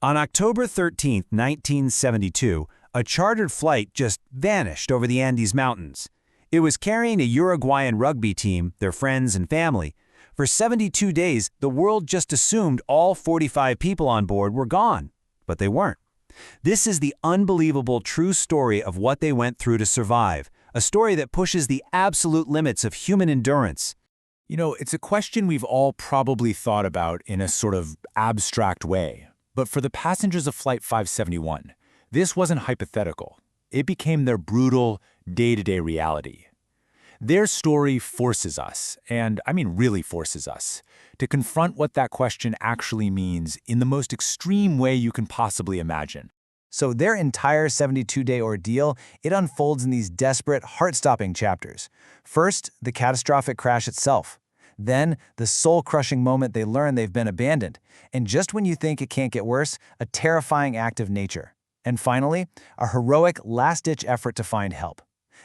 On October 13, 1972, a chartered flight just vanished over the Andes Mountains. It was carrying a Uruguayan rugby team, their friends and family. For 72 days, the world just assumed all 45 people on board were gone, but they weren't. This is the unbelievable true story of what they went through to survive, a story that pushes the absolute limits of human endurance. You know, it's a question we've all probably thought about in a sort of abstract way. But for the passengers of Flight 571, this wasn't hypothetical. It became their brutal, day-to-day reality. Their story forces us, and I mean really forces us, to confront what that question actually means in the most extreme way you can possibly imagine. So their entire 72-day ordeal, it unfolds in these desperate, heart-stopping chapters. First, the catastrophic crash itself. Then, the soul-crushing moment they learn they've been abandoned. And just when you think it can't get worse, a terrifying act of nature. And finally, a heroic, last-ditch effort to find help.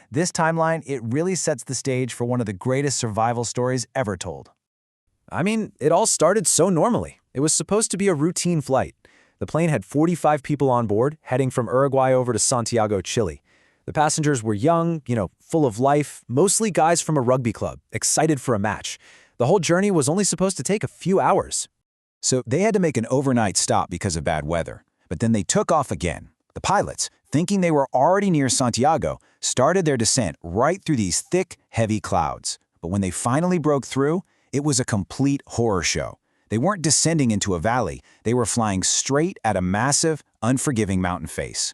This timeline, it really sets the stage for one of the greatest survival stories ever told. I mean, it all started so normally. It was supposed to be a routine flight. The plane had 45 people on board, heading from Uruguay over to Santiago, Chile. The passengers were young, full of life, mostly guys from a rugby club, excited for a match. The whole journey was only supposed to take a few hours. So they had to make an overnight stop because of bad weather. But then they took off again. The pilots, thinking they were already near Santiago, started their descent right through these thick, heavy clouds. But when they finally broke through, it was a complete horror show. They weren't descending into a valley. They were flying straight at a massive, unforgiving mountain face.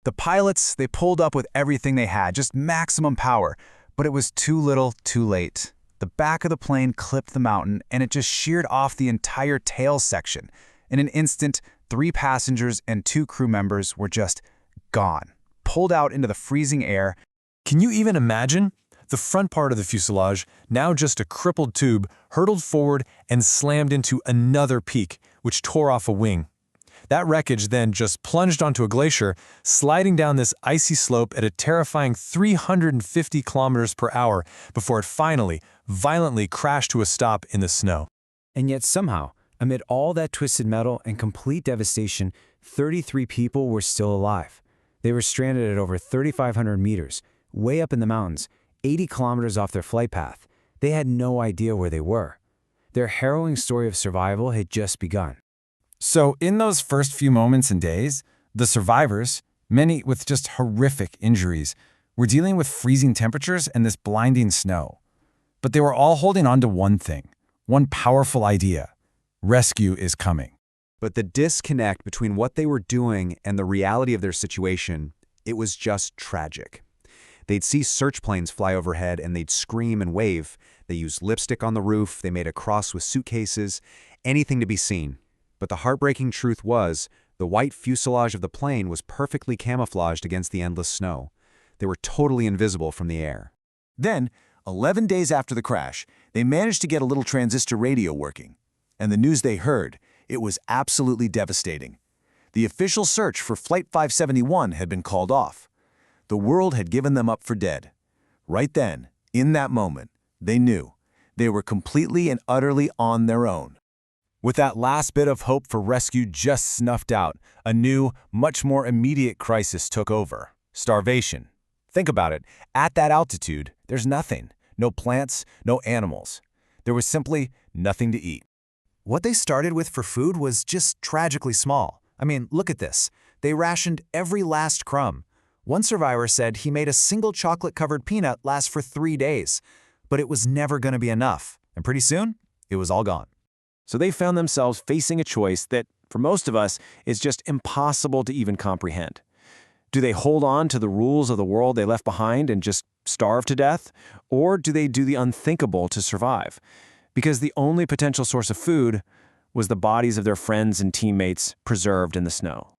The pilots, they pulled up with everything they had, just maximum power. But it was too little, too late. The back of the plane clipped the mountain, and it just sheared off the entire tail section. In an instant, 3 passengers and 2 crew members were just gone, pulled out into the freezing air. Can you even imagine? The front part of the fuselage, now just a crippled tube, hurtled forward and slammed into another peak, which tore off a wing. That wreckage then just plunged onto a glacier, sliding down this icy slope at a terrifying 350 kilometers per hour before it finally, violently crashed to a stop in the snow. And yet somehow, amid all that twisted metal and complete devastation, 33 people were still alive. They were stranded at over 3,500 meters, way up in the mountains, 80 kilometers off their flight path. They had no idea where they were. Their harrowing story of survival had just begun. So in those first few moments and days, the survivors, many with just horrific injuries, were dealing with freezing temperatures and this blinding snow. But they were all holding on to one thing, one powerful idea. Rescue is coming. But the disconnect between what they were doing and the reality of their situation, it was just tragic. They'd see search planes fly overhead and they'd scream and wave. They used lipstick on the roof, they made a cross with suitcases, anything to be seen. But the heartbreaking truth was, the white fuselage of the plane was perfectly camouflaged against the endless snow. They were totally invisible from the air. Then, 11 days after the crash, they managed to get a little transistor radio working. And the news they heard, it was absolutely devastating. The official search for Flight 571 had been called off. The world had given them up for dead. Right then, in that moment, they knew they were completely and utterly on their own. With that last bit of hope for rescue just snuffed out, a new, much more immediate crisis took over: starvation. Think about it. At that altitude, there's nothing. No plants, no animals. There was simply nothing to eat. What they started with for food was just tragically small. I mean, look at this. They rationed every last crumb. One survivor said he made a single chocolate-covered peanut last for 3 days. But it was never going to be enough. And pretty soon, it was all gone. So they found themselves facing a choice that, for most of us, is just impossible to even comprehend. Do they hold on to the rules of the world they left behind and just starve to death? Or do they do the unthinkable to survive? Because the only potential source of food was the bodies of their friends and teammates preserved in the snow.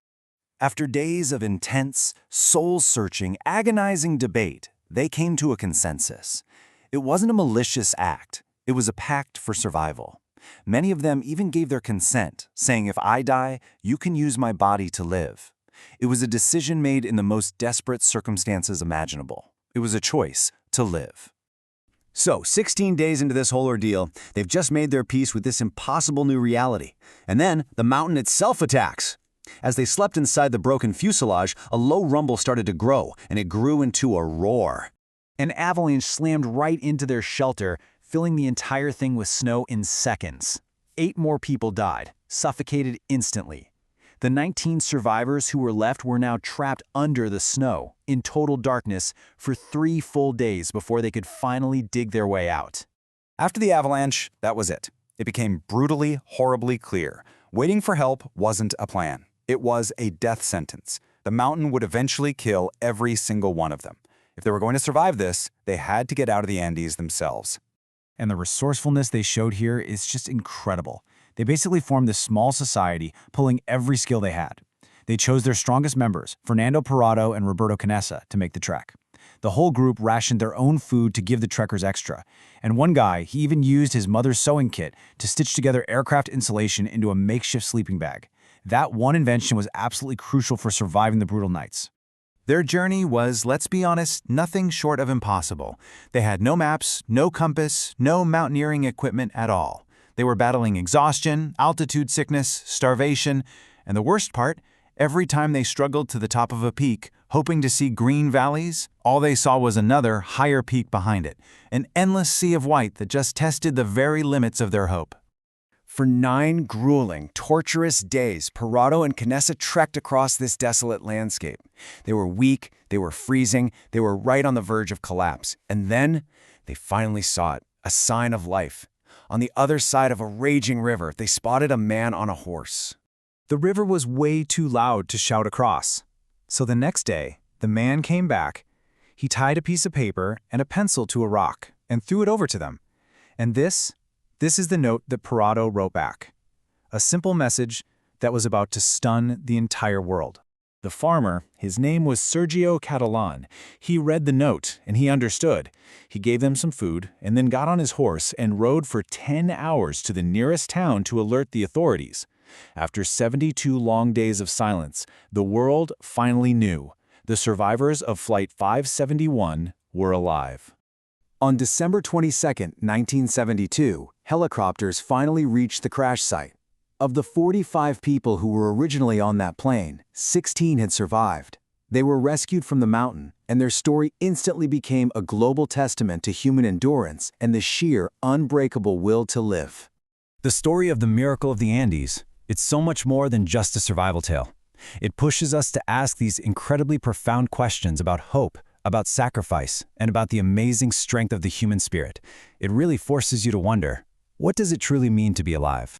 After days of intense, soul-searching, agonizing debate, they came to a consensus. It wasn't a malicious act. It was a pact for survival. Many of them even gave their consent, saying, "If I die, you can use my body to live." It was a decision made in the most desperate circumstances imaginable. It was a choice to live. So, 16 days into this whole ordeal, they've just made their peace with this impossible new reality. And then the mountain itself attacks. As they slept inside the broken fuselage, a low rumble started to grow, and it grew into a roar. An avalanche slammed right into their shelter, filling the entire thing with snow in seconds. 8 more people died, suffocated instantly. The 19 survivors who were left were now trapped under the snow, in total darkness, for 3 full days before they could finally dig their way out. After the avalanche, that was it. It became brutally, horribly clear. Waiting for help wasn't a plan. It was a death sentence. The mountain would eventually kill every single one of them. If they were going to survive this, they had to get out of the Andes themselves. And the resourcefulness they showed here is just incredible. They basically formed this small society, pulling every skill they had. They chose their strongest members, Fernando Parado and Roberto Canessa, to make the trek. The whole group rationed their own food to give the trekkers extra. And one guy, he even used his mother's sewing kit to stitch together aircraft insulation into a makeshift sleeping bag. That one invention was absolutely crucial for surviving the brutal nights. Their journey was, let's be honest, nothing short of impossible. They had no maps, no compass, no mountaineering equipment at all. They were battling exhaustion, altitude sickness, starvation, and the worst part, every time they struggled to the top of a peak, hoping to see green valleys, all they saw was another, higher peak behind it, an endless sea of white that just tested the very limits of their hope. For 9 grueling, torturous days, Parado and Canessa trekked across this desolate landscape. They were weak, they were freezing, they were right on the verge of collapse. And then, they finally saw it, a sign of life. On the other side of a raging river, they spotted a man on a horse. The river was way too loud to shout across. So the next day, the man came back. He tied a piece of paper and a pencil to a rock and threw it over to them. And this is the note that Parado wrote back. A simple message that was about to stun the entire world. The farmer, his name was Sergio Catalan. He read the note and he understood. He gave them some food and then got on his horse and rode for 10 hours to the nearest town to alert the authorities. After 72 long days of silence, the world finally knew. The survivors of Flight 571 were alive. On December 22, 1972, helicopters finally reached the crash site. Of the 45 people who were originally on that plane, 16 had survived. They were rescued from the mountain, and their story instantly became a global testament to human endurance and the sheer, unbreakable will to live. The story of the miracle of the Andes, it's so much more than just a survival tale. It pushes us to ask these incredibly profound questions about hope, about sacrifice, and about the amazing strength of the human spirit. It really forces you to wonder, what does it truly mean to be alive?